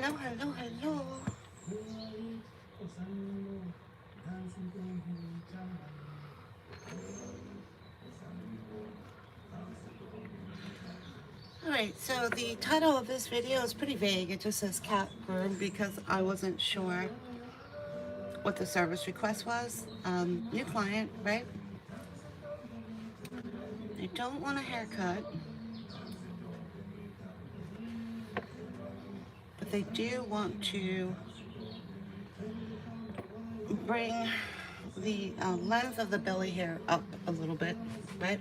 Hello, hello, hello. Alright, so the title of this video is pretty vague. It just says Cat Groom because I wasn't sure what the service request was. New client, right? They don't want a haircut, but they do want to bring the length of the belly hair up a little bit, right?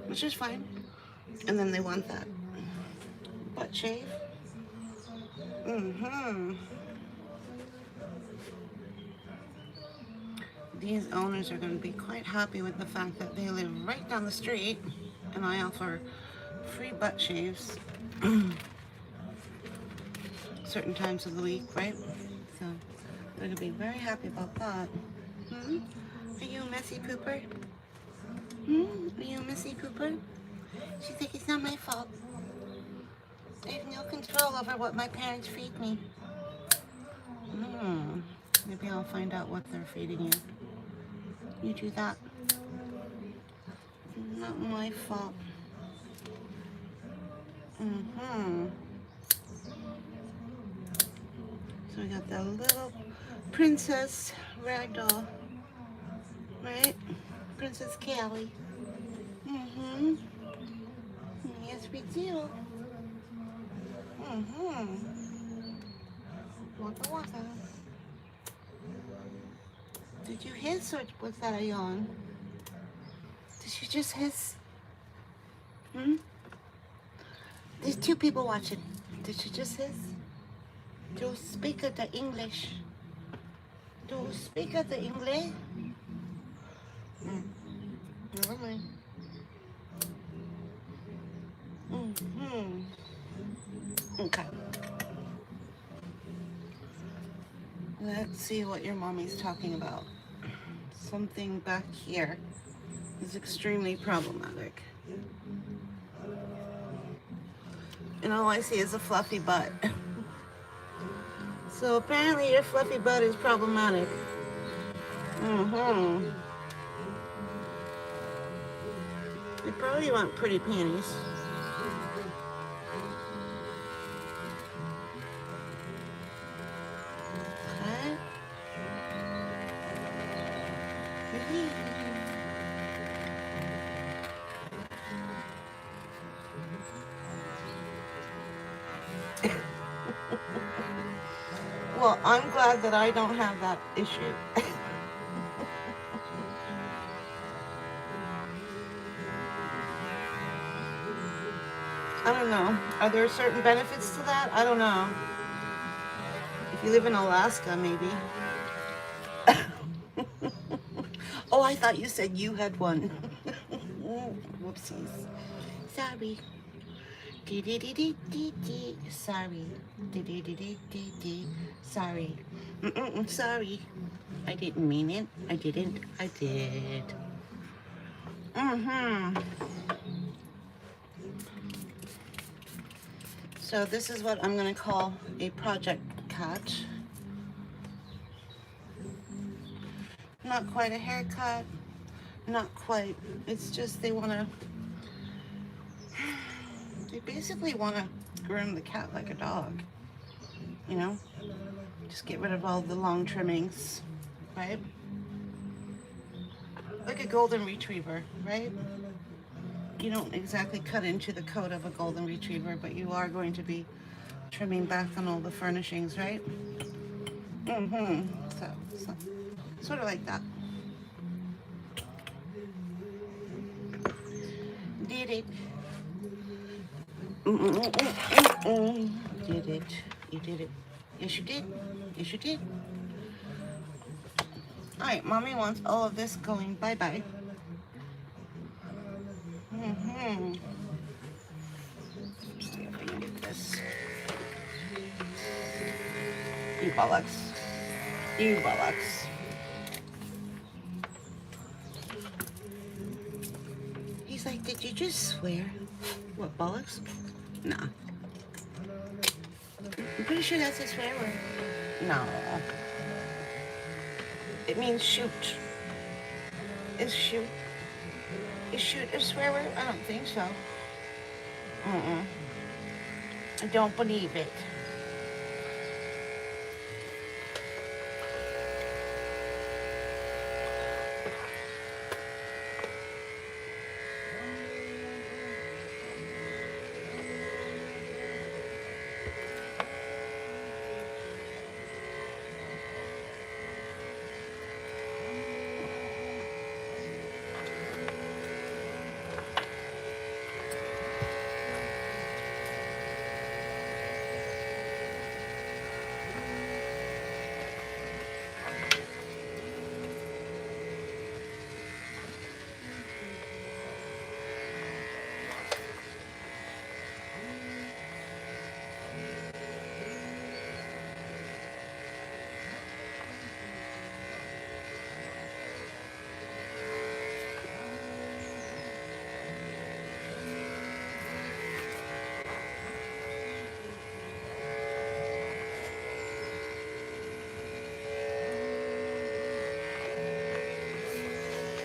Which is fine. And then they want that butt shave. These owners are going to be quite happy with the fact that they live right down the street and I offer free butt shaves certain times of the week, right? So they're going to be very happy about that. Are you a messy pooper? Are you a messy pooper? She's like, it's not my fault. I have no control over what my parents feed me. Maybe I'll find out what they're feeding you. You do that. Not my fault. So we got the little princess ragdoll, right? Princess Callie. Yes, we do. Waka waka. Did you hiss or was that a yawn? Did you just hiss? There's two people watching. Did you just hiss? Do you speak the English? Do you speak the English? Never mind. Okay. Let's see what your mommy's talking about. Something back here is extremely problematic. And all I see is a fluffy butt. So apparently your fluffy butt is problematic. You probably want pretty panties. Okay. Well, I'm glad that I don't have that issue. I don't know. Are there certain benefits to that? I don't know. If you live in Alaska, maybe. Oh, I thought you said you had one. Whoopsies. Sorry. Sorry. Sorry. Sorry. I didn't mean it. I didn't. I did. So this is what I'm going to call a project cut. Not quite a haircut. Not quite. It's just they want to... They basically want to groom the cat like a dog. You know? Just get rid of all the long trimmings. Right? Like a golden retriever, right? You don't exactly cut into the coat of a golden retriever, but you are going to be trimming back on all the furnishings, right? So sort of like that. Did it. Did it. You did it. Yes, you did. Yes, you did. All right, mommy wants all of this going bye-bye. See if I can get this. You bollocks. You bollocks. He's like, did you just swear? What, bollocks? Nah. pretty sure that's a swear word. No. It means shoot. Is shoot? Is shoot a swear word? I don't think so. I don't believe it.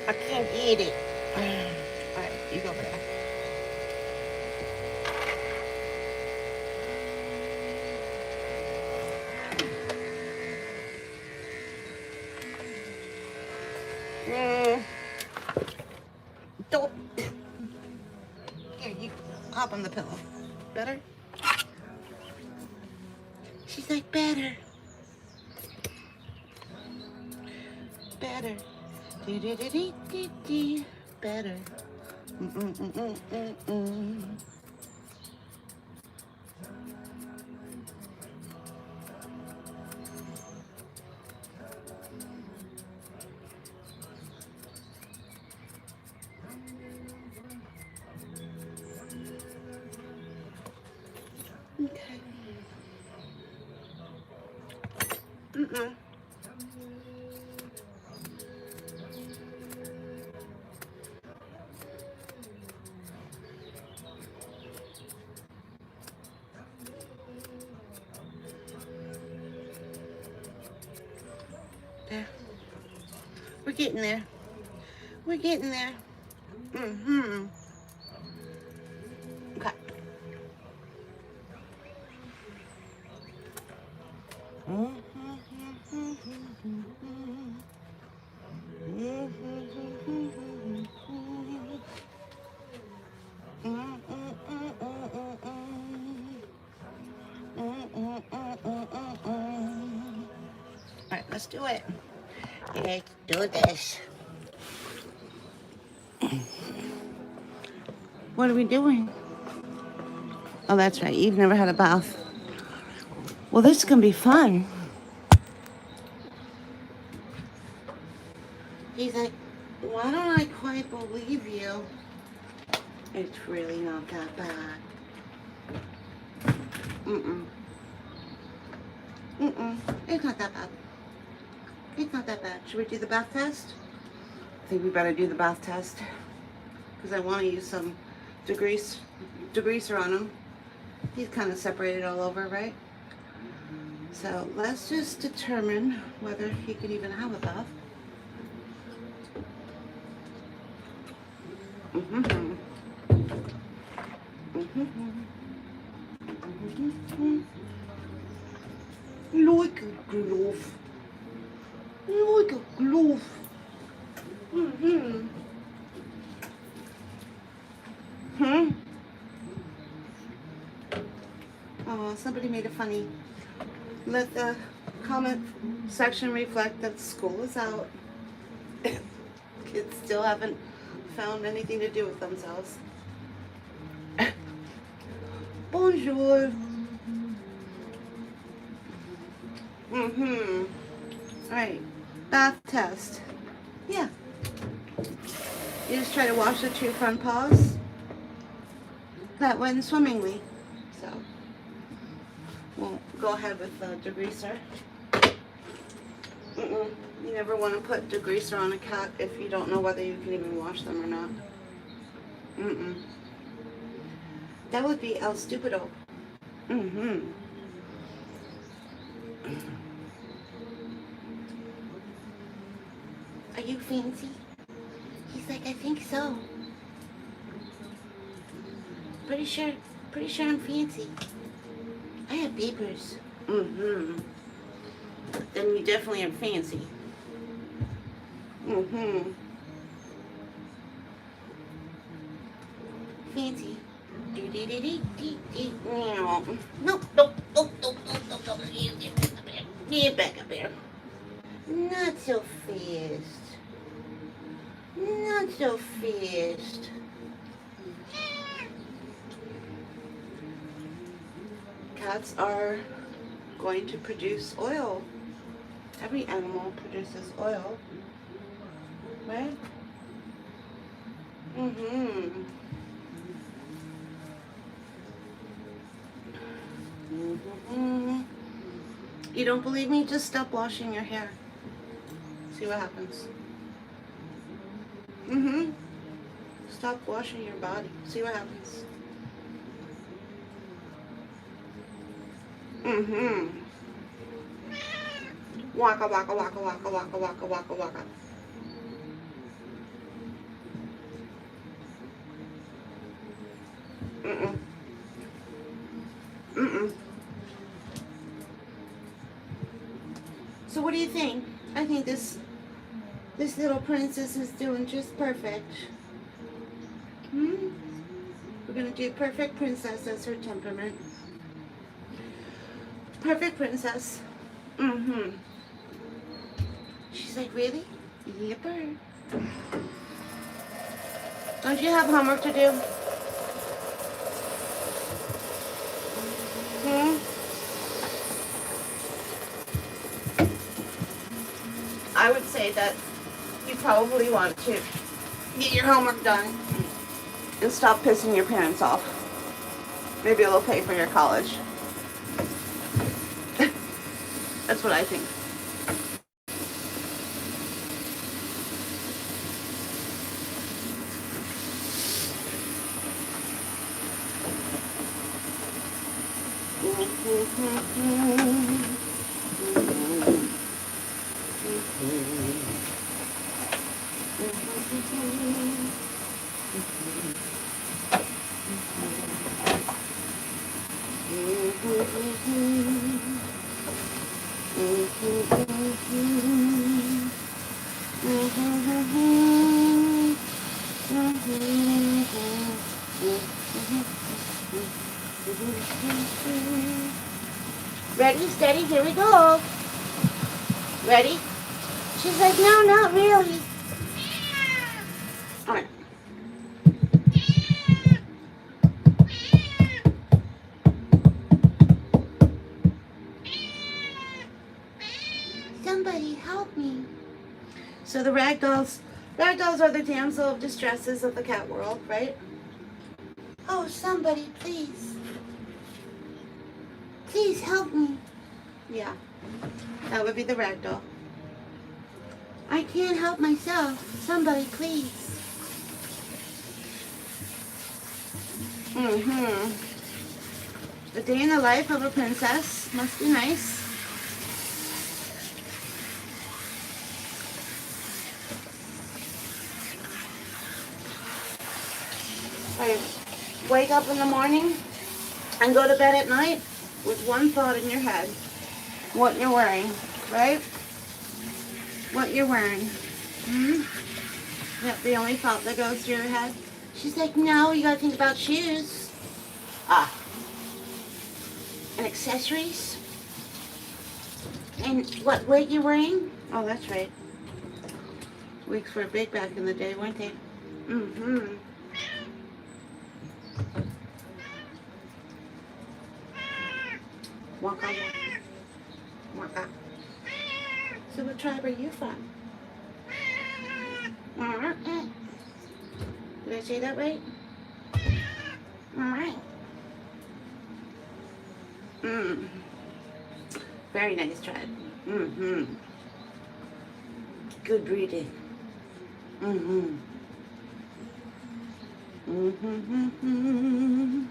I can't eat it. Alright, you go back. Don't. Here, you hop on the pillow. Better? She's like, better. Better. Better. Okay. There. We're getting there. We're getting there. Okay. All right, let's do it. Let's do this. What are we doing? Oh, that's right. You've never had a bath. Well, this is going to be fun. He's like, why don't I quite believe you? It's really not that bad. It's not that bad. It's not that bad. Should we do the bath test? I think we better do the bath test. Because I want to use some degreaser on him. He's kind of separated all over, right? So let's just determine whether he can even have a bath. Like a glove. Like a glove. Oh, somebody made a funny. Let the comment section reflect that school is out. Kids still haven't found anything to do with themselves. Bonjour. Alright, bath test. Yeah. You just try to wash the two front paws. That went swimmingly. So, we'll go ahead with the degreaser. You never want to put degreaser on a cat if you don't know whether you can even wash them or not. That would be el stupido. Are you fancy? He's like, I think so. Pretty sure I'm fancy. I have papers. Mm-hmm. Then you definitely are fancy. Mm-hmm. Fancy. Nope. Get back up here. Not so fast. Not so fast. Cats are going to produce oil. Every animal produces oil, right? Mm-hmm. Mm-hmm. You don't believe me? Just stop washing your hair. See what happens. Mm-hmm. Stop washing your body. See what happens. Mm-hmm. Waka, waka, waka, waka, waka, waka, waka, waka. Mm-mm. Mm-mm. So what do you think? I think this little princess is doing just perfect. Hmm? We're gonna do perfect princess as her temperament. Perfect princess. Mm-hmm. She's like, really? Yipper. Don't you have homework to do? Hmm? I would say that you probably want to get your homework done and stop pissing your parents off. Maybe it'll pay for your college. That's what I think. Ready, steady, here we go. Ready? She's like, no, not really. All right. Somebody help me. So the ragdolls are the damsel of distresses of the cat world, right? Oh, somebody, please. Please help me. Yeah, that would be the ragdoll. I can't help myself. Somebody, please. Mm-hmm. A day in the life of a princess must be nice. I wake up in the morning and go to bed at night with one thought in your head. What you're wearing, right? What you're wearing. Hmm? That's the only thought that goes through your head. She's like, no, you gotta think about shoes. Ah. And accessories. And what weight you're wearing? Oh, that's right. Wigs were big back in the day, weren't they? Mm-hmm. Waka, waka. Waka. So what tribe are you from? Did I say that right? Alright. Very nice tribe. Mm-hmm. Good breeding. Mm-hmm. Mm-hmm. Mm-hmm.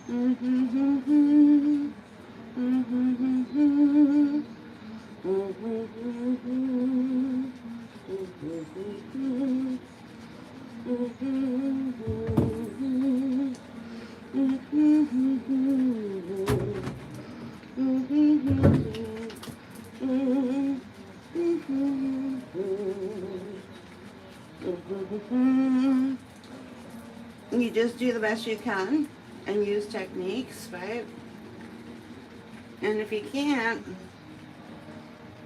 Mm-hmm. You just do the best you can and use techniques, right? And if you can't,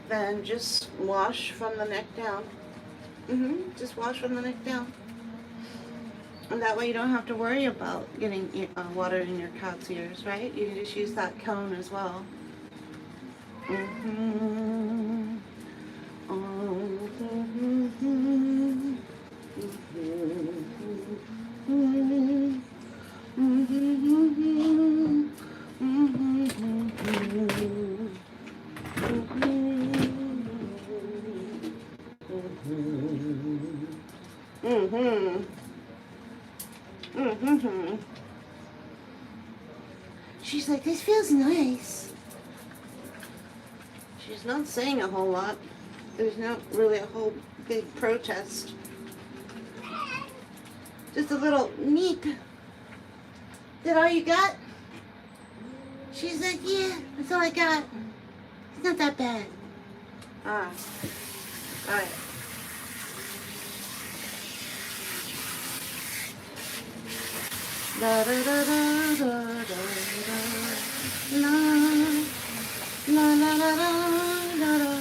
then just wash from the neck down. Just wash from the neck down. And that way you don't have to worry about getting water in your cat's ears, right? You can just use that cone as well. She's like, this feels nice. She's not saying a whole lot. There's not really a whole big protest. Just a little neat. Is that all you got? She's like, yeah, that's all I got. It's not that bad. Alright. Da da da da da da la la la la la la.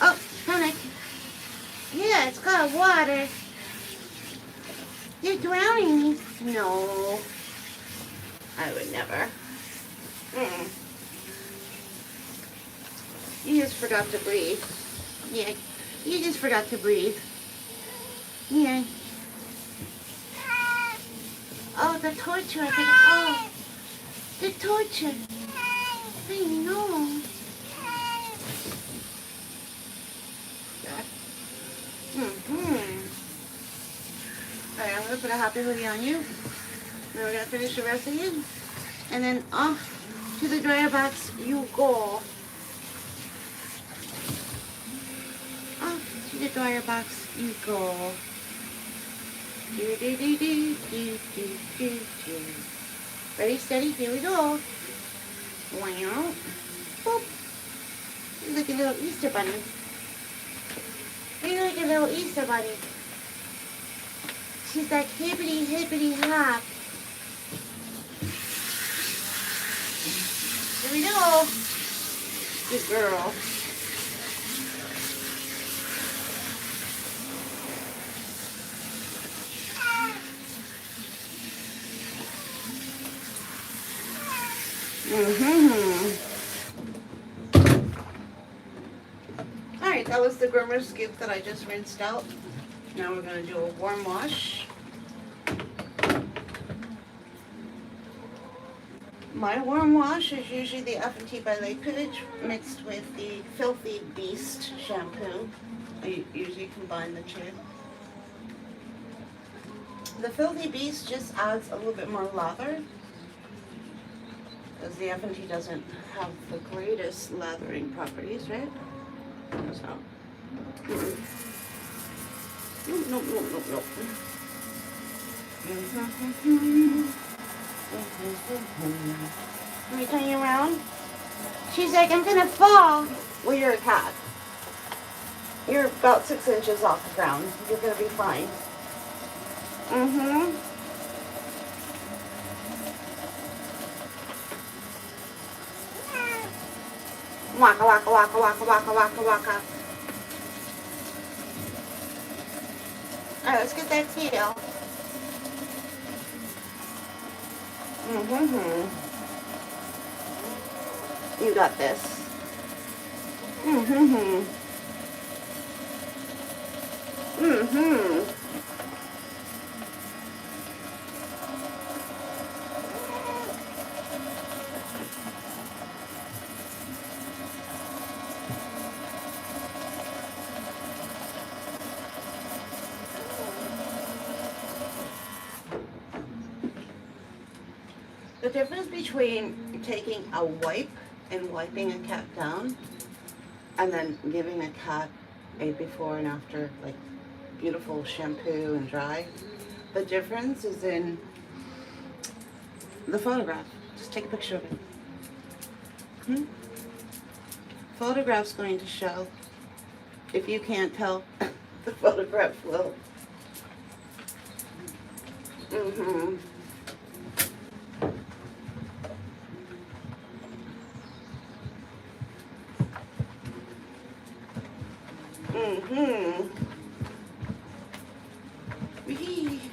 Oh, honey. Yeah, it's called water. You're drowning me. No, I would never. You just forgot to breathe. Yeah, you just forgot to breathe. Yeah. Oh, the torture. Oh, the torture. I know. Alright, I'm going to put a happy hoodie on you. Then we're going to finish the rest of you. And then off to the dryer box you go. Off to the dryer box you go. Do, do, do, do, do, do, do, do. Ready, steady, here we go. Wow. Boop. You're like a little Easter bunny. You're like a little Easter bunny. She's like hippity hippity hop. Here we go. Good girl. Alright, that was the groomer scoop that I just rinsed out. Now we're going to do a warm wash. My warm wash is usually the F&T by Lakepage mixed with the Filthy Beast shampoo. I usually combine the two. The Filthy Beast just adds a little bit more lather, because the F&T doesn't have the greatest lathering properties, right? So, nope. Let me turn you around. She's like, I'm gonna fall. Well, you're a cat. You're about 6 inches off the ground. You're gonna be fine. Waka waka waka waka waka waka waka. Alright, let's get that tail. You got this. The difference between taking a wipe and wiping a cat down and then giving a cat a before and after like beautiful shampoo and dry. The difference is in the photograph. Just take a picture of it. Photograph's going to show. If you can't tell, the photograph will.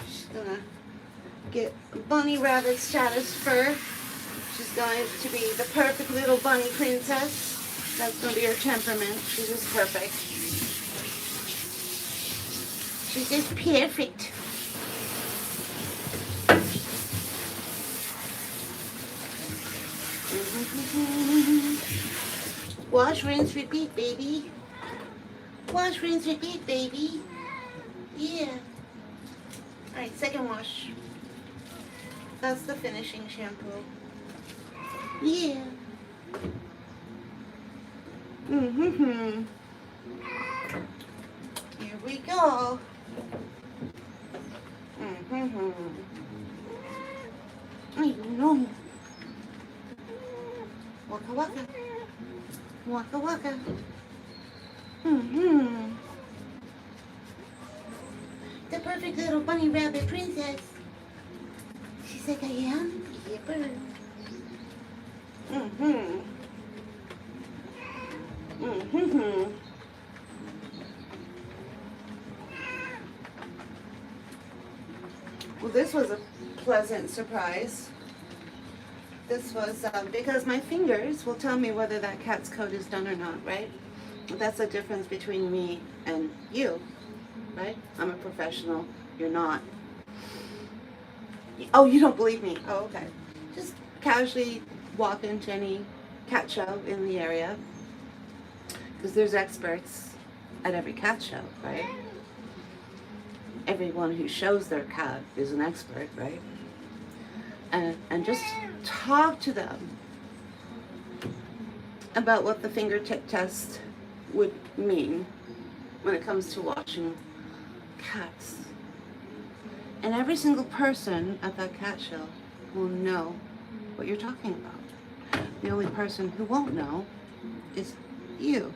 She's gonna get bunny rabbit status fur. She's going to be the perfect little bunny princess. That's going to be her temperament. She's just perfect. She's just perfect. Wash, rinse, repeat, baby. Wash, rinse, repeat, baby. Yeah. Alright, second wash. That's the finishing shampoo. Yeah. Here we go. I don't know. Waka waka. Waka waka. The perfect little bunny rabbit princess. She's like, I am. Yipper. Well, this was a pleasant surprise. This was because my fingers will tell me whether that cat's coat is done or not, right? That's the difference between me and you, right? I'm a professional. You're not. Oh, you don't believe me? Oh, okay. Just casually walk into any cat show in the area, because there's experts at every cat show, right? Everyone who shows their cat is an expert, right? And just talk to them about what the fingertip test would mean when it comes to washing cats. And every single person at that cat show will know what you're talking about. The only person who won't know is you.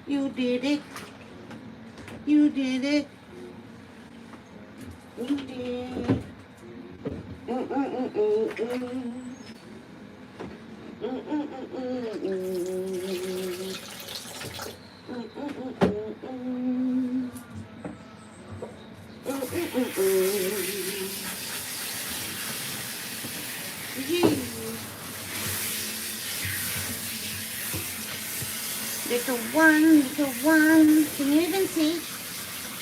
You did it. You did it. You did. Little one, little one. Can you even see?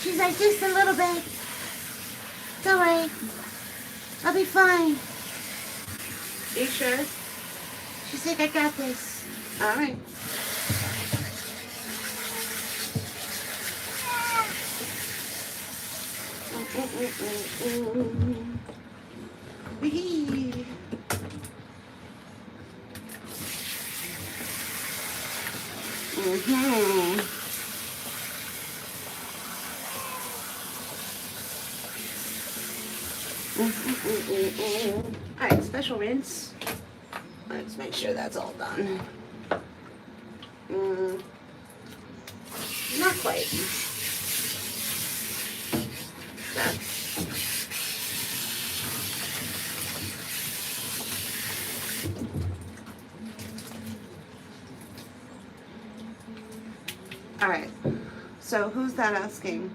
She's like, just a little bit. It's alright. I'll be fine. Are you sure? She's like, I got this. Alright. Wee. Alright, special rinse. Let's make sure that's all done. Not quite. Alright, so who's that asking?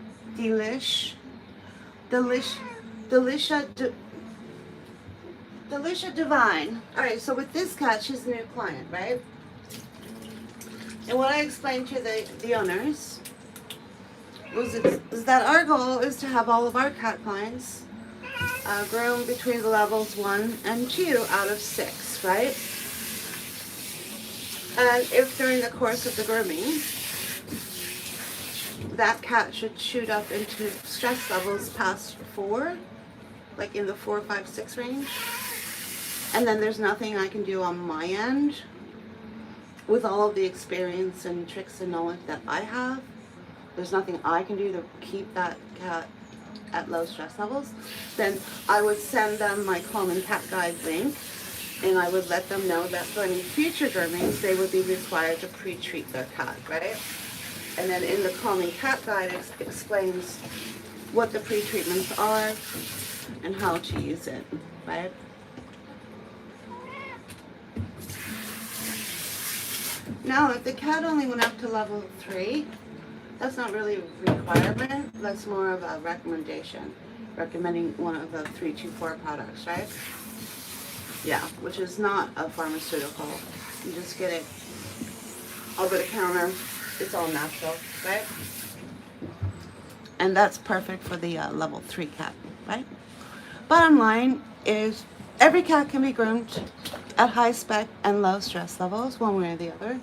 Delicia Delicia Divine. Alright, so with this cat, she's a new client, right? And what I explained to the owners is that our goal is to have all of our cat clients groom between the levels 1 and 2 out of 6, right? And if during the course of the grooming, that cat should shoot up into stress levels past 4, like in the 4, 5, 6 range, and then there's nothing I can do on my end with all of the experience and tricks and knowledge that I have. There's nothing I can do to keep that cat at low stress levels. Then I would send them my Calming Cat Guide link, and I would let them know that for any future groomings, they would be required to pre-treat their cat, right? And then in the Calming Cat Guide, it explains what the pre-treatments are and how to use it, right? Now, if the cat only went up to level 3, that's not really a requirement. That's more of a recommendation, recommending one of the 324 products, right? Yeah, which is not a pharmaceutical. You just get it over the counter. It's all natural, right? And that's perfect for the level 3 cat, right? Bottom line is every cat can be groomed at high spec and low stress levels, one way or the other.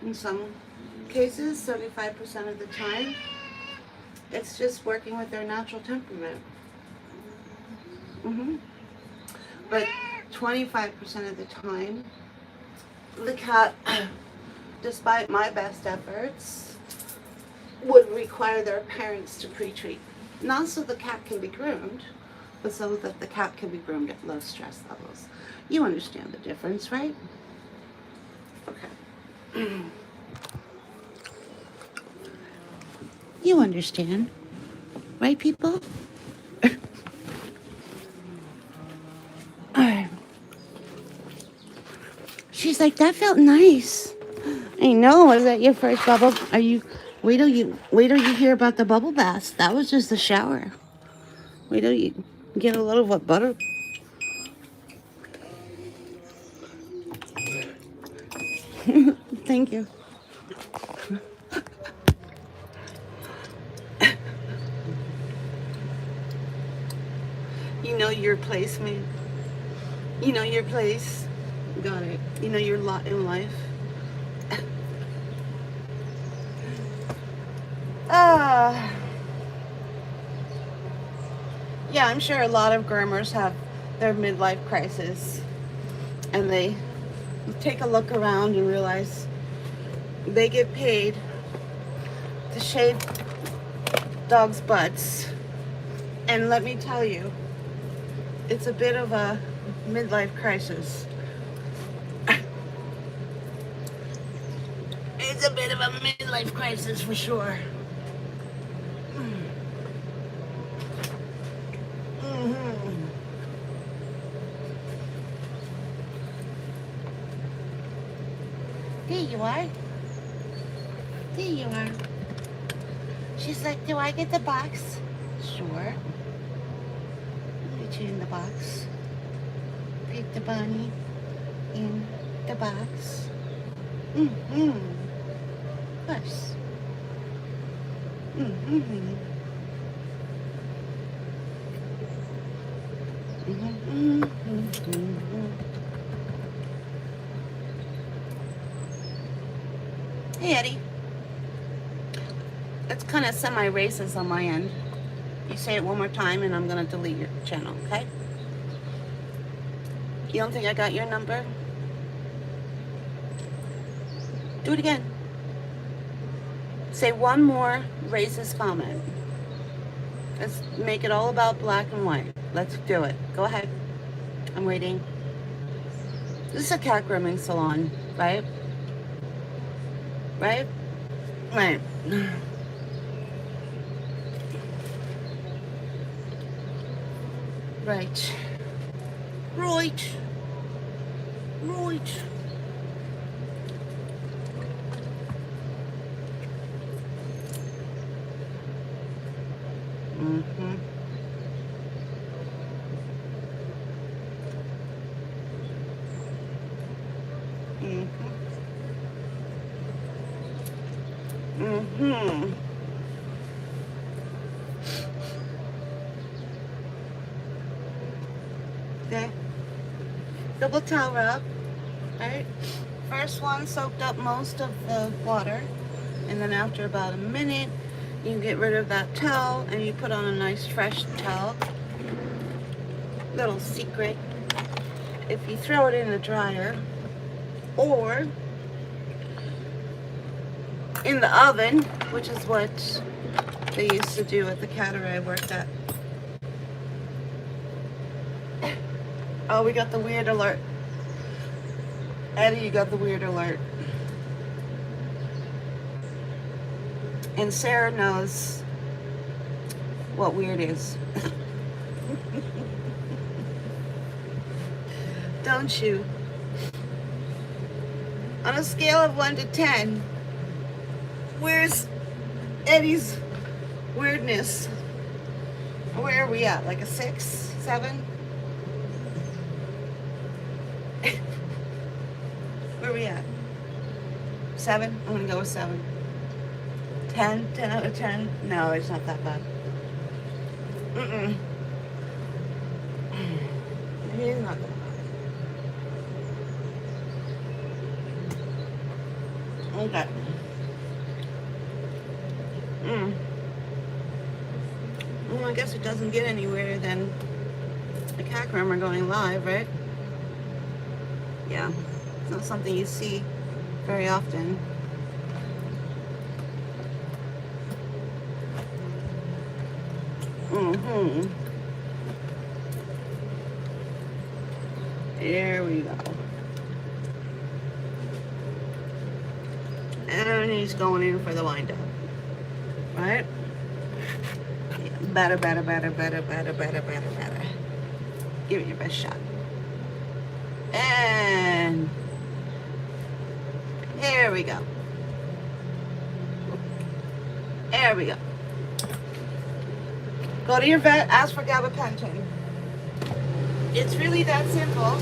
In some cases, 75% of the time, it's just working with their natural temperament. But 25% of the time, the cat, despite my best efforts, would require their parents to pre-treat. Not so the cat can be groomed, but so that the cat can be groomed at low stress levels. You understand the difference, right? Okay. You understand, right, people? Alright. She's like, that felt nice. I know. Was that your first bubble? Are you? Wait till you hear about the bubble baths. That was just a shower. Wait till you get a little what butter. Thank you. You know your place, man. You know your place. Got it. You know your lot in life. Yeah, I'm sure a lot of groomers have their midlife crisis, and they take a look around and realize they get paid to shave dogs' butts. And let me tell you, it's a bit of a midlife crisis. It's a bit of a midlife crisis for sure. There you are. There you are. She's like, do I get the box? Sure. Put you in the box. Put the bunny in the box. Of course. Hey, Eddie. It's kind of semi-racist on my end. You say it one more time and I'm going to delete your channel, okay? You don't think I got your number? Do it again. Say one more racist comment. Let's make it all about black and white. Let's do it. Go ahead. I'm waiting. This is a cat grooming salon, right? Right? Right. Right. Right. Right. Mm-hmm. Mm-hmm. Okay. Double towel rub, right? First one soaked up most of the water, and then after about a minute, you get rid of that towel and you put on a nice fresh towel. Little secret, if you throw it in the dryer or in the oven, which is what they used to do at the caterer I worked at. Oh, we got the weird alert. Eddie, you got the weird alert. And Sarah knows what weird is. Don't you? On a scale of 1 to 10, where's Eddie's weirdness? Where are we at? Like a 6, 7? Where are we at? 7? I'm gonna go with 7. 10? 10 out of 10? No, it's not that bad. Mm-mm. He's not that bad. Okay. Well, I guess it doesn't get anywhere than the Cat Groom are going live, right? Yeah. It's not something you see very often. Mm-hmm. There we go. And he's going in for the wind up. Right? Yeah. Better. Give it your best shot. And here we go. There we go. Go to your vet, ask for gabapentin. It's really that simple.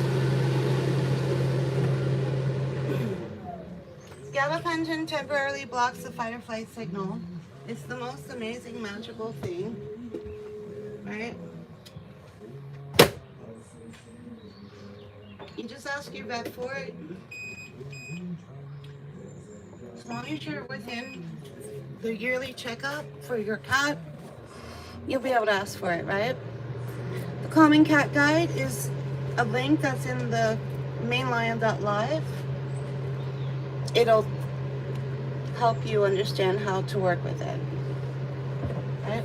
Gabapentin temporarily blocks the fight or flight signal. It's the most amazing, magical thing, right? You just ask your vet for it. As long as you're within the yearly checkup for your cat, you'll be able to ask for it, right? The Calming Cat Guide is a link that's in the mainline.live. It'll help you understand how to work with it, right?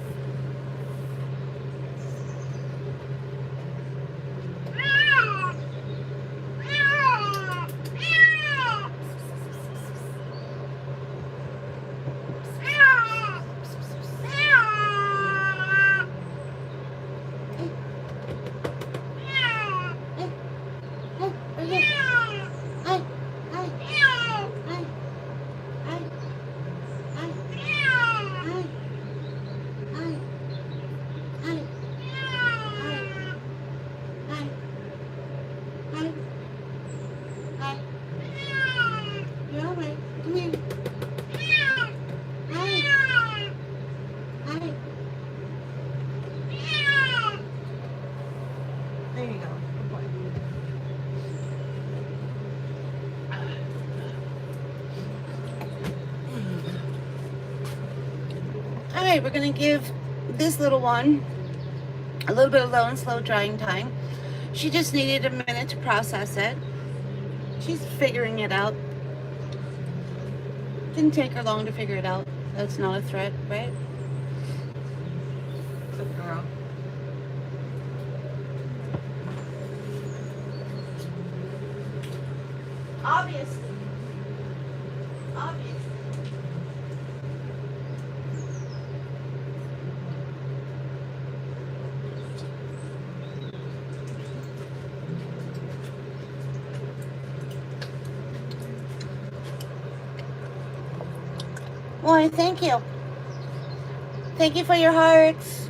Alright, we're going to give this little one a little bit of low and slow drying time. She just needed a minute to process it. She's figuring it out. Didn't take her long to figure it out. That's not a threat, right? Good girl. Obviously. Why, thank you. Thank you for your hearts.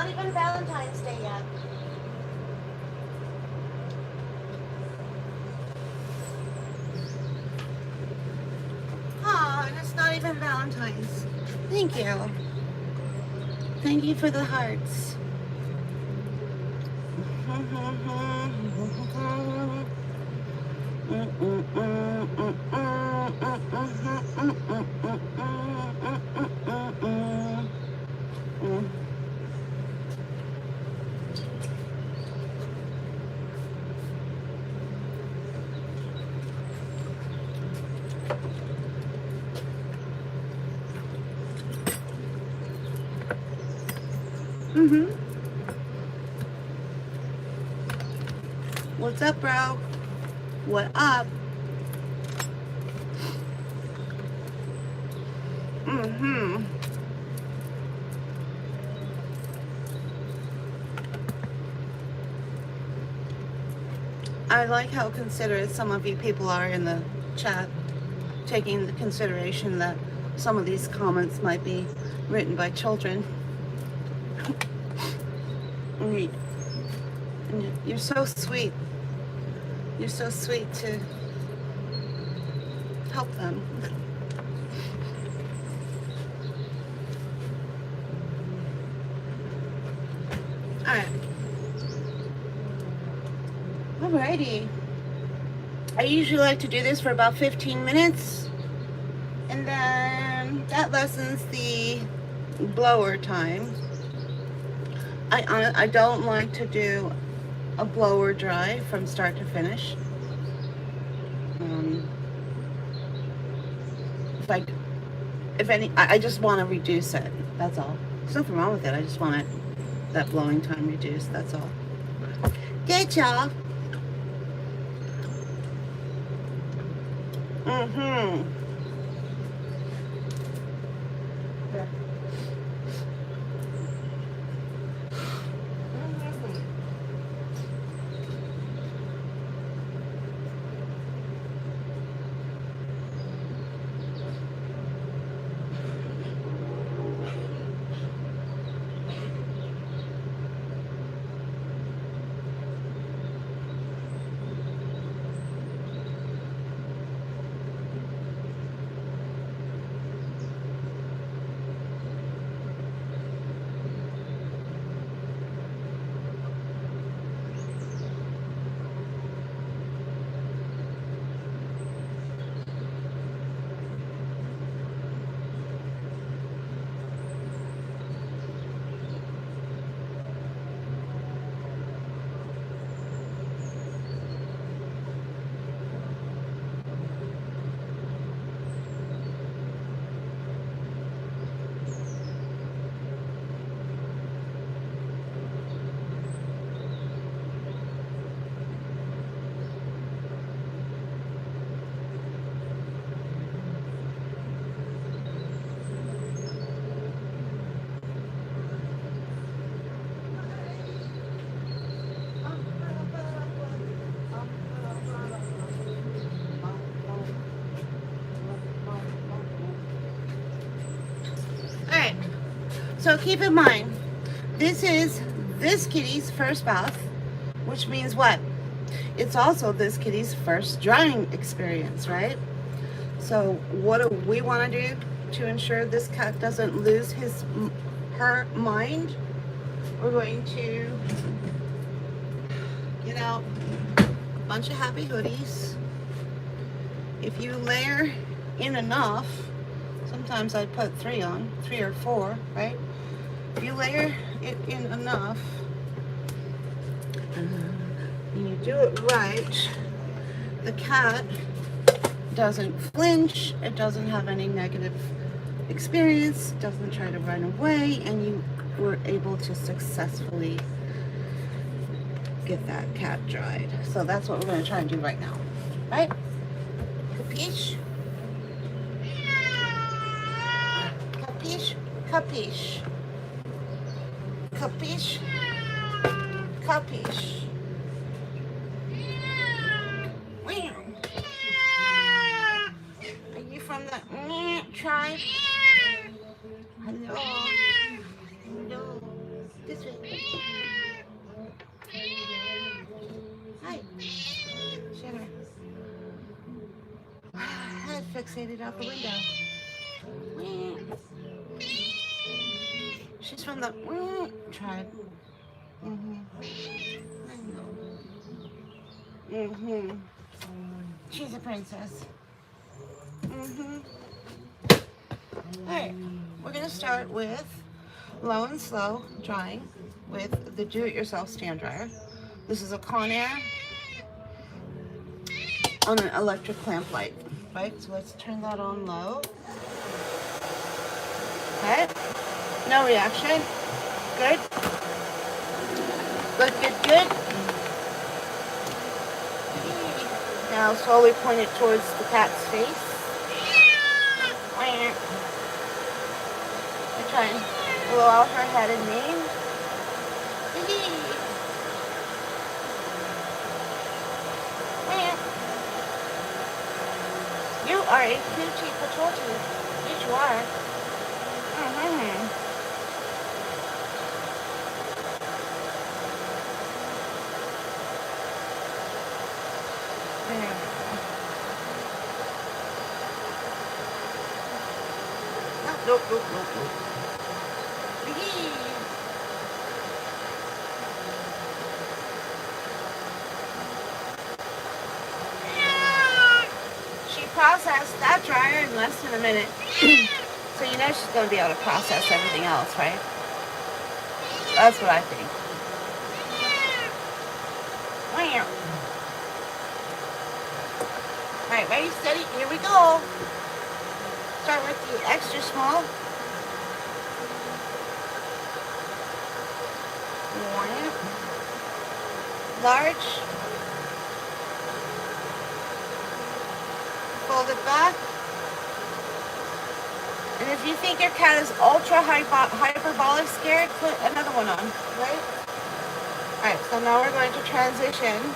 not even Valentine's Day yet. Oh, and it's not even Valentine's. Thank you. Thank you for the hearts. What's up, bro? What up? I like how considerate some of you people are in the chat, taking the consideration that some of these comments might be written by children. You're so sweet. You're so sweet to help them. Alright. Alrighty. I usually like to do this for about 15 minutes. And then that lessens the blower time. I don't like to do a blower dry from start to finish. I just want to reduce it. That's all. There's nothing wrong with it. I just want that blowing time reduced. That's all. Good job. So keep in mind, this is this kitty's first bath, which means what? It's also this kitty's first drying experience, right? So what do we want to do to ensure this cat doesn't lose her mind? We're going to get out a bunch of happy hoodies. If you layer in enough, sometimes I put 3 or 4, right? If you layer it in enough, and you do it right, the cat doesn't flinch, it doesn't have any negative experience, doesn't try to run away, and you were able to successfully get that cat dried. So that's what we're going to try and do right now, right? Capiche? Capiche? Capiche? Capiche? Capiche? Are you from the tribe? Hello? Hello? This way. faded out the window. She's from the tribe. She's a princess. Alright, we're going to start with low and slow drying with the do-it-yourself stand dryer. This is a Conair on an electric lamp light, right? So let's turn that on low. Okay, no reaction. Good. Good, good, good. Now slowly point it towards the cat's face. I try and blow out her head and mane. You are a cutie patootie. Yes, you are. Nope. She processed that dryer in less than a minute. So you know she's going to be able to process everything else, right? That's what I think. Alright, ready, steady, here we go. Start with the extra small. 1. Large. Fold it back. And if you think your cat is ultra hyperbolic scared, put another one on, right? Alright, so now we're going to transition.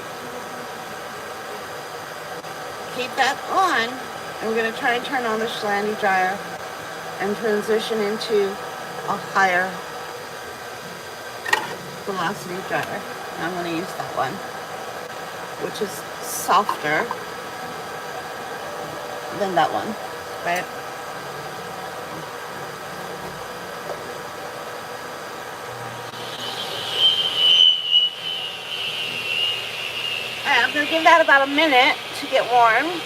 Keep that on. And we're going to try and turn on the Schlandy dryer and transition into a higher velocity dryer. And I'm going to use that one, which is softer than that one, right? Alright, I'm going to give that about a minute to get warm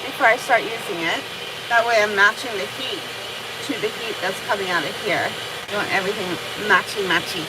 before I start using it. That way I'm matching the heat to the heat that's coming out of here. You want everything matchy.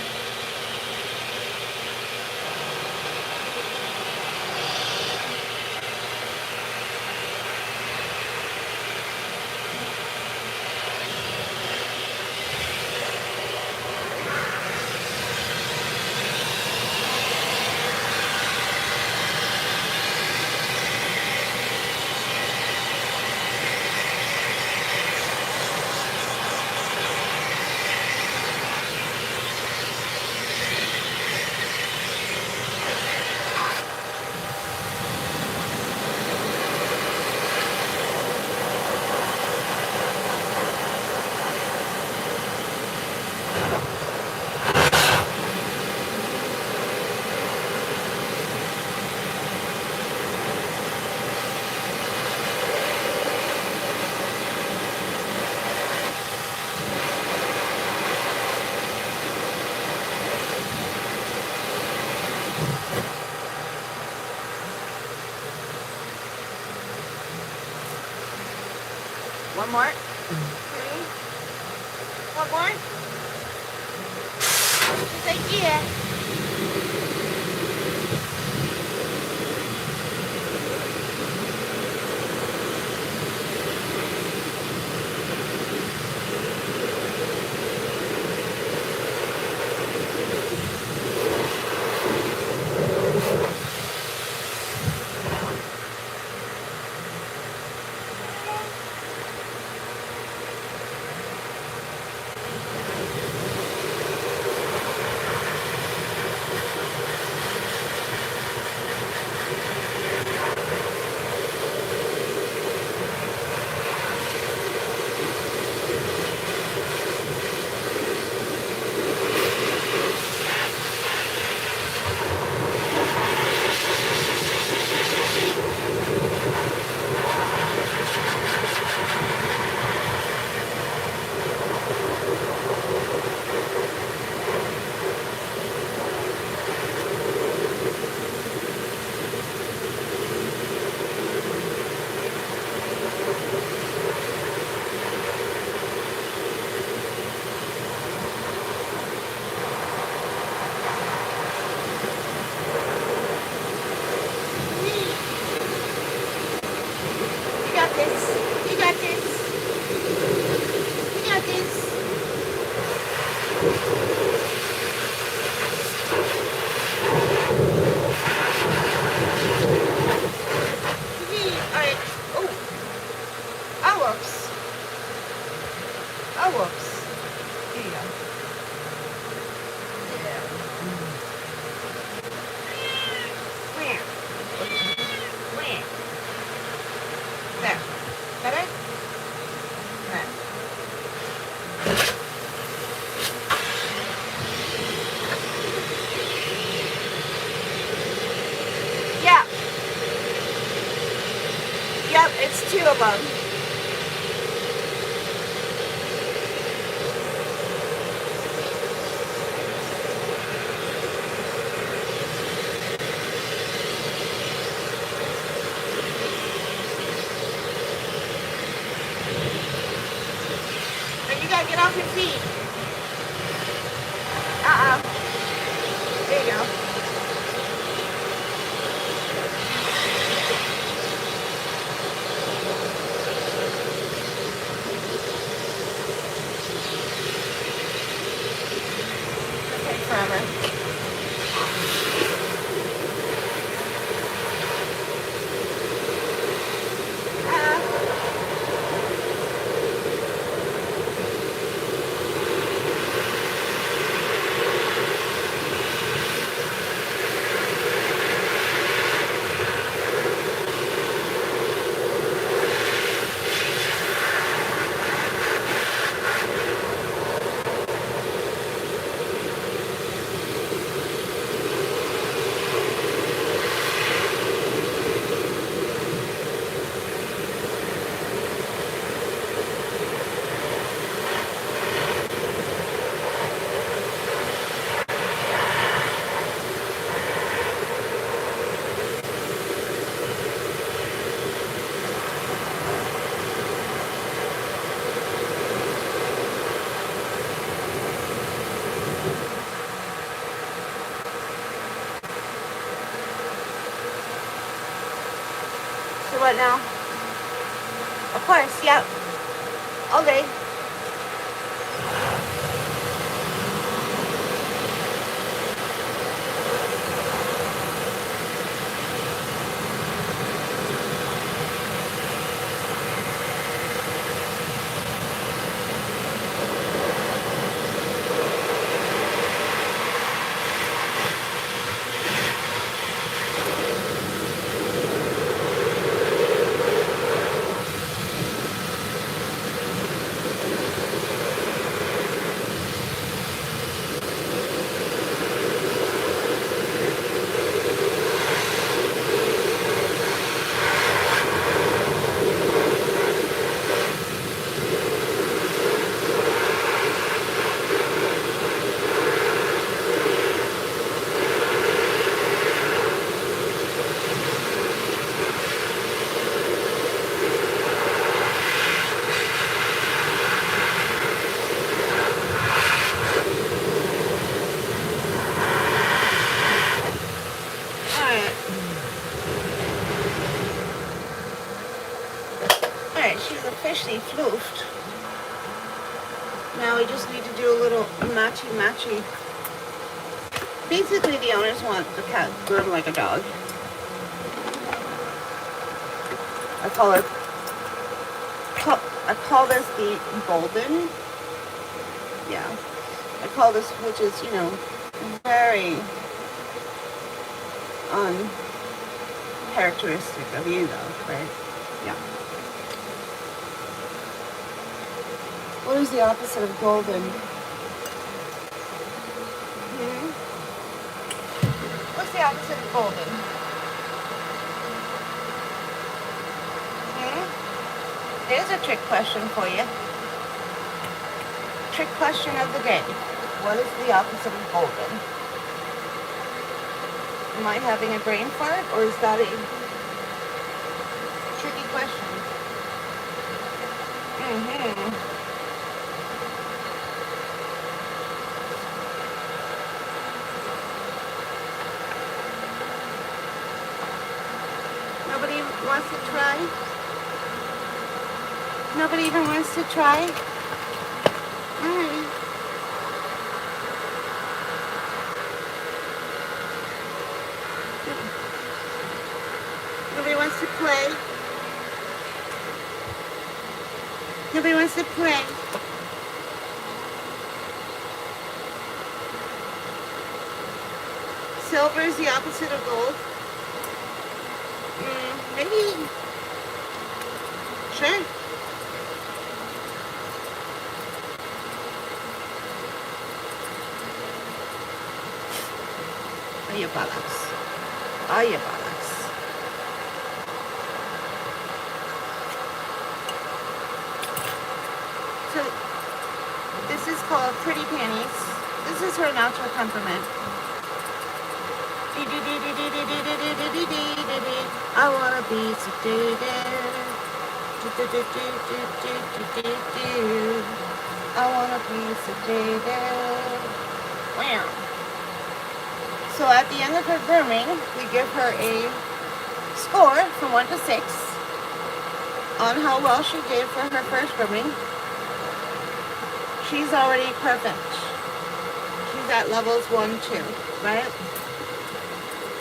One more. 3. One more. She's like, yeah. Oh, whoops. Here you go. There. Where? Where? There. Better? There. Yeah. Yep, it's 2 of them. But you gotta get off your feet. There you go. Okay, forever. So what now? Of course, yep. All day. Alright, she's officially floofed. Now we just need to do a little matchy-matchy. Basically, the owners want the cat groomed like a dog. I call this the golden. Yeah. I call this, which is, you know, very characteristic of you though, right? Yeah. What is the opposite of golden? What's the opposite of golden? There's a trick question for you. Trick question of the day. What is the opposite of golden? Am I having a brain fart, or is that a tricky question? Nobody wants to try? Nobody even wants to try? Alright. Nobody wants to play? Nobody wants to play? silver is the opposite of gold. Maybe. Sure. Are your buttocks? Are your buttocks? So this is called Pretty Panties. This is her natural temperament. I wanna be sedated. I wanna be sedated. Wow. So at the end of her grooming, we give her a score from 1 to 6 on how well she did for her first grooming. She's already perfect. She's at levels 1, 2, right?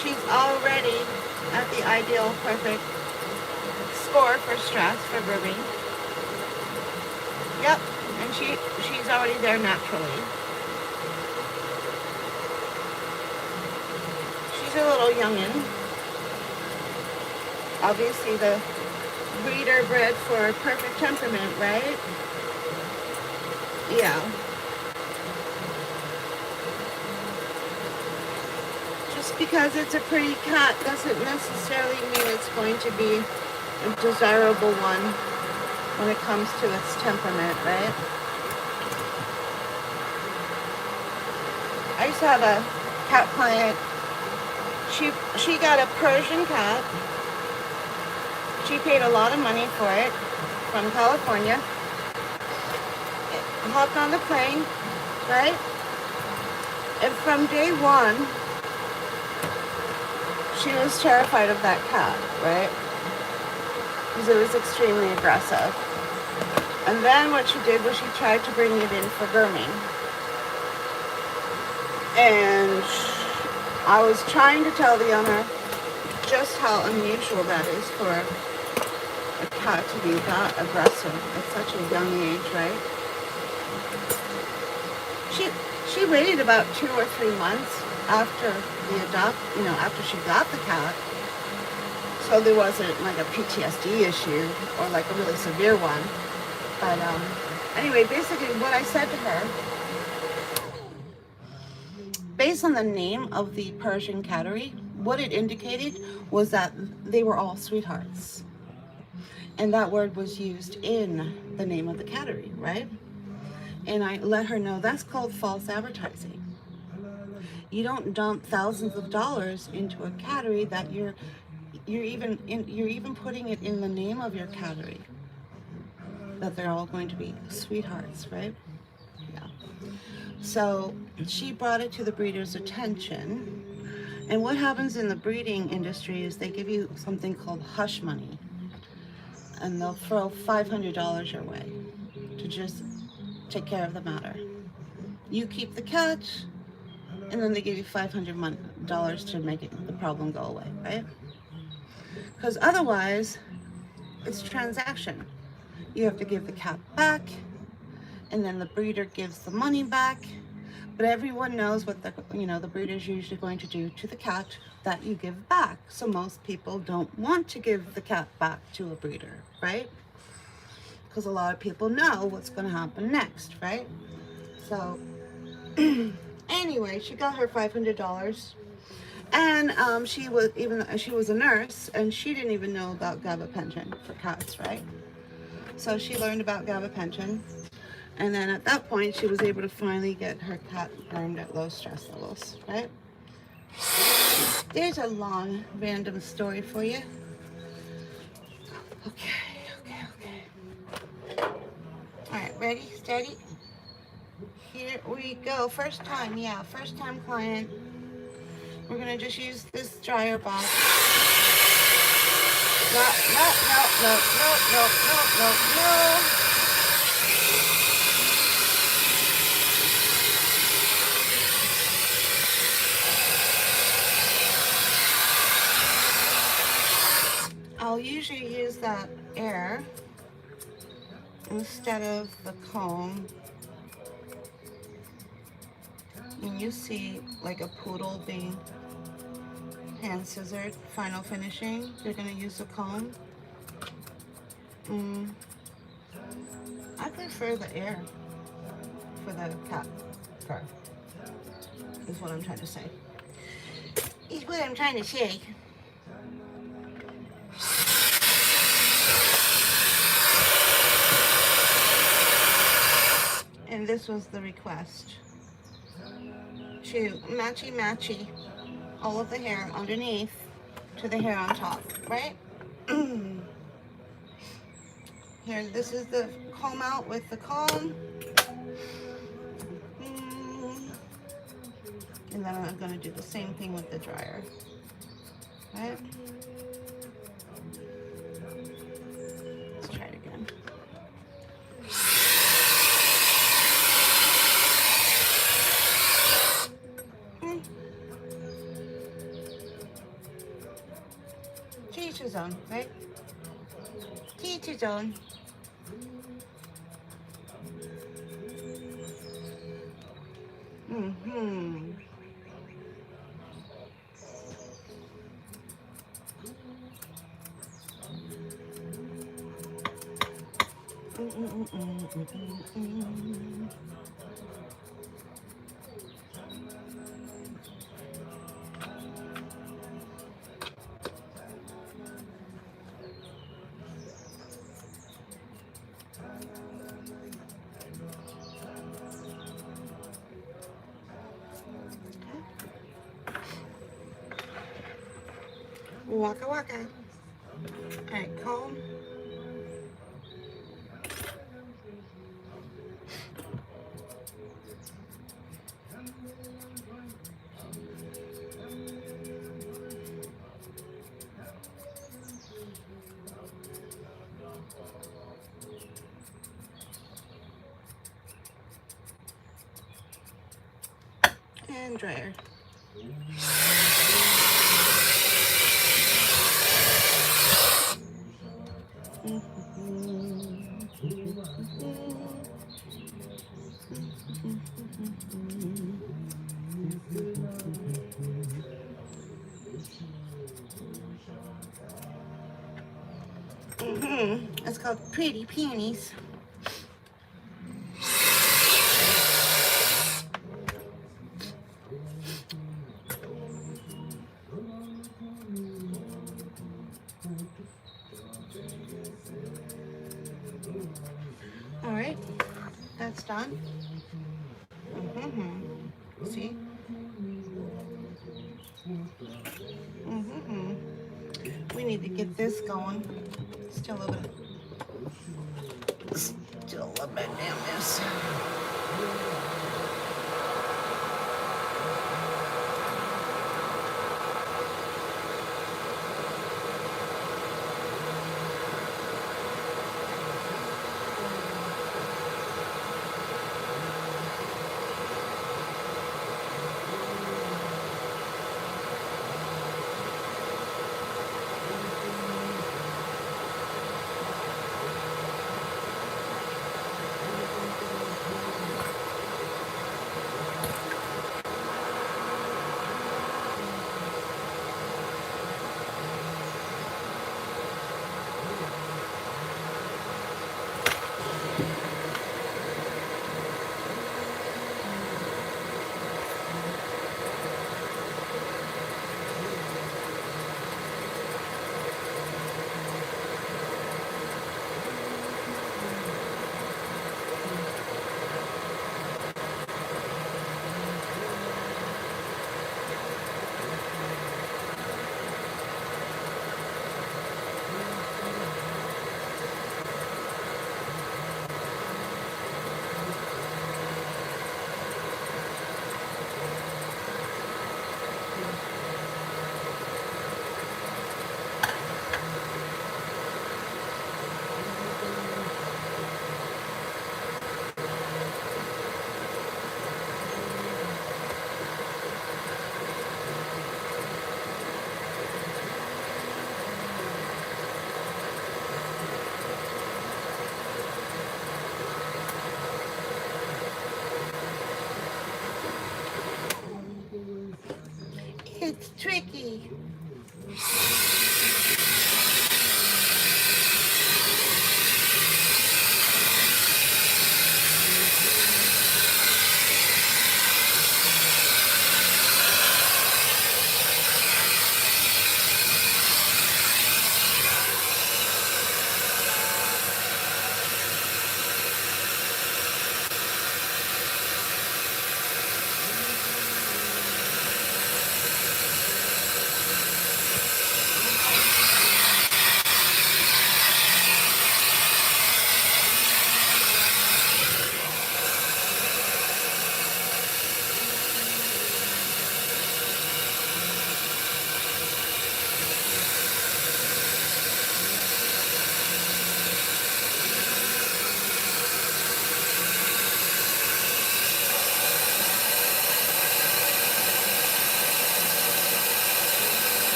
She's already at the ideal perfect score for stress for grooming. Yep, and she's already there naturally. She's a little youngin'. Obviously the breeder bred for a perfect temperament, right? Yeah. Just because it's a pretty cat doesn't necessarily mean it's going to be a desirable one when it comes to its temperament, right? I used to have a cat client. She got a Persian cat. She paid a lot of money for it from California. Hopped on the plane, right? And from day one, she was terrified of that cat, right? Because it was extremely aggressive. And then what she did was she tried to bring it in for grooming. And I was trying to tell the owner just how unusual that is for a cat to be that aggressive at such a young age, right? She waited about 2 or 3 months after after she got the cat. So there wasn't like a PTSD issue or like a really severe one. But anyway, basically what I said to her, based on the name of the Persian cattery, what it indicated was that they were all sweethearts. And that word was used in the name of the cattery, right? And I let her know that's called false advertising. You don't dump thousands of dollars into a cattery that you're even putting it in the name of your cattery that they're all going to be sweethearts, right? Yeah. So she brought it to the breeder's attention. And what happens in the breeding industry is they give you something called hush money. And they'll throw $500 your way to just take care of the matter. You keep the cat, and then they give you $500 to make the problem go away, right? Because otherwise, it's a transaction. You have to give the cat back, and then the breeder gives the money back. But everyone knows what the breeder's usually going to do to the cat that you give back. So most people don't want to give the cat back to a breeder, right? Because a lot of people know what's going to happen next, right? So anyway, she got her $500, and she was a nurse, and she didn't even know about gabapentin for cats, right? So she learned about gabapentin, and then at that point, she was able to finally get her cat groomed at low stress levels, right? There's a long random story for you. Okay. All right, ready, steady. Here we go. First time client. We're gonna just use this dryer box. No. I'll usually use that air instead of the comb. And you see like a poodle being hand scissored, final finishing. They're gonna use a comb. I prefer the air for the cat fur, is what I'm trying to say. Is what I'm trying to say. And this was the request, to matchy all of the hair underneath to the hair on top, right? Here, this is the comb out with the comb. And then I'm going to do the same thing with the dryer, right? Let's try it again. To each his own, right? To each his own. Waka waka. Alright, comb. And dryer. It's called Pretty Peonies. All right, that's done. See? We need to get this going. Still a little bit dampness.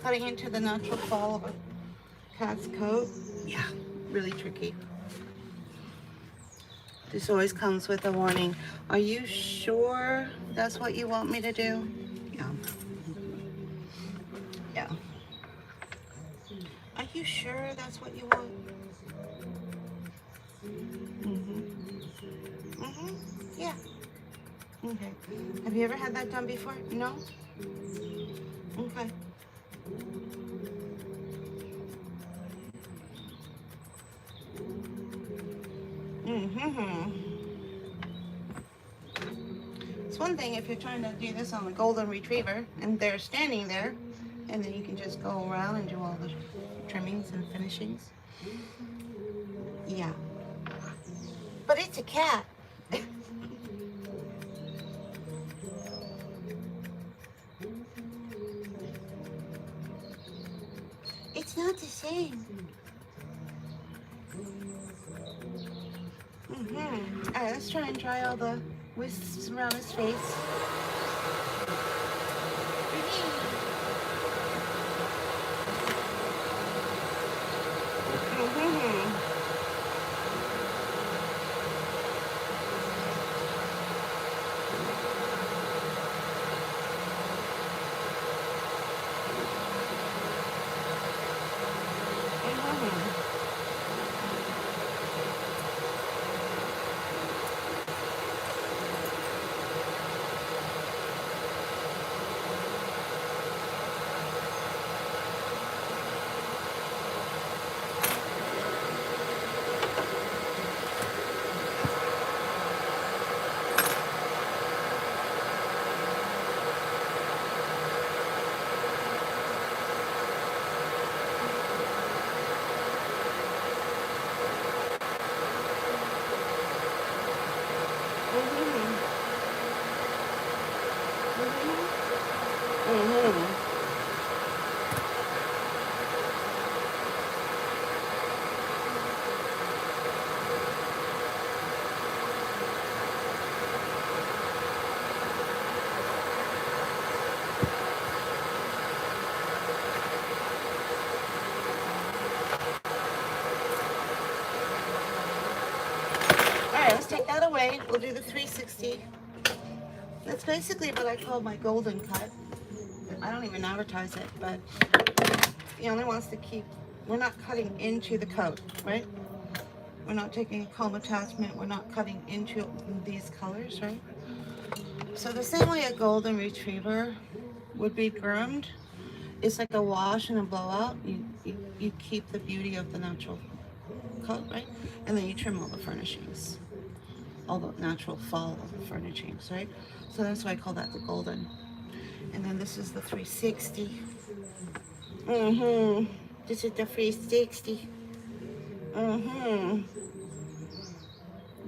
cutting into the natural fall of a cat's coat. Yeah, really tricky. This always comes with a warning. Are you sure that's what you want me to do? Yeah. Yeah. Are you sure that's what you want? Yeah. Okay. Have you ever had that done before? No? Okay. It's one thing if you're trying to do this on a golden retriever and they're standing there, and then you can just go around and do all the trimmings and finishings. Yeah. But it's a cat. It's not the same. Alright, let's try and dry all the wisps around his face. Alright, let's take that away. We'll do the 360. That's basically what I call my golden cut. I don't even advertise it, but he only wants to keep, we're not cutting into the coat, right? We're not taking a comb attachment, we're not cutting into these colors, right? So the same way a golden retriever would be groomed, it's like a wash and a blowout. You keep the beauty of the natural coat, right? And then you trim all the furnishings, all the natural fall of the furnishings, right? So that's why I call that the golden. And then this is the 360. This is the 360.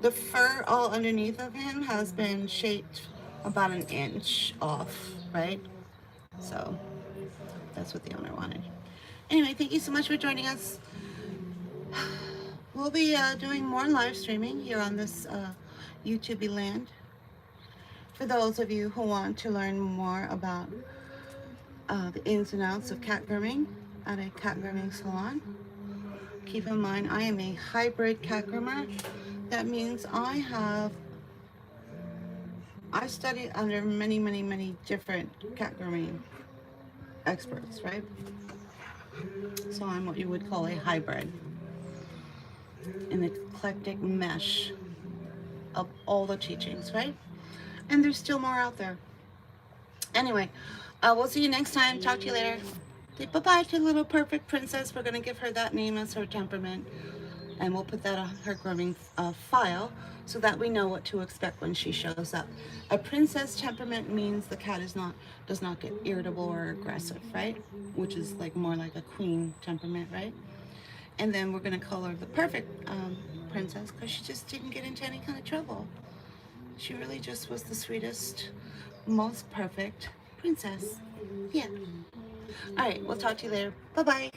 The fur all underneath of him has been shaped about an inch off, right? So that's what the owner wanted. Anyway, thank you so much for joining us. We'll be doing more live streaming here on this YouTube land. For those of you who want to learn more about the ins and outs of cat grooming at a cat grooming salon, keep in mind I am a hybrid cat groomer. That means I studied under many different cat grooming experts, right? So I'm what you would call a hybrid, an eclectic mesh of all the teachings, right? And there's still more out there. Anyway, we'll see you next time. Talk to you later. Say bye-bye to little perfect princess. We're going to give her that name as her temperament. And we'll put that on her grooming file so that we know what to expect when she shows up. A princess temperament means the cat does not get irritable or aggressive, right? Which is like more like a queen temperament, right? And then we're going to call her the perfect princess because she just didn't get into any kind of trouble. She really just was the sweetest, most perfect princess. Yeah. All right, we'll talk to you later. Bye-bye.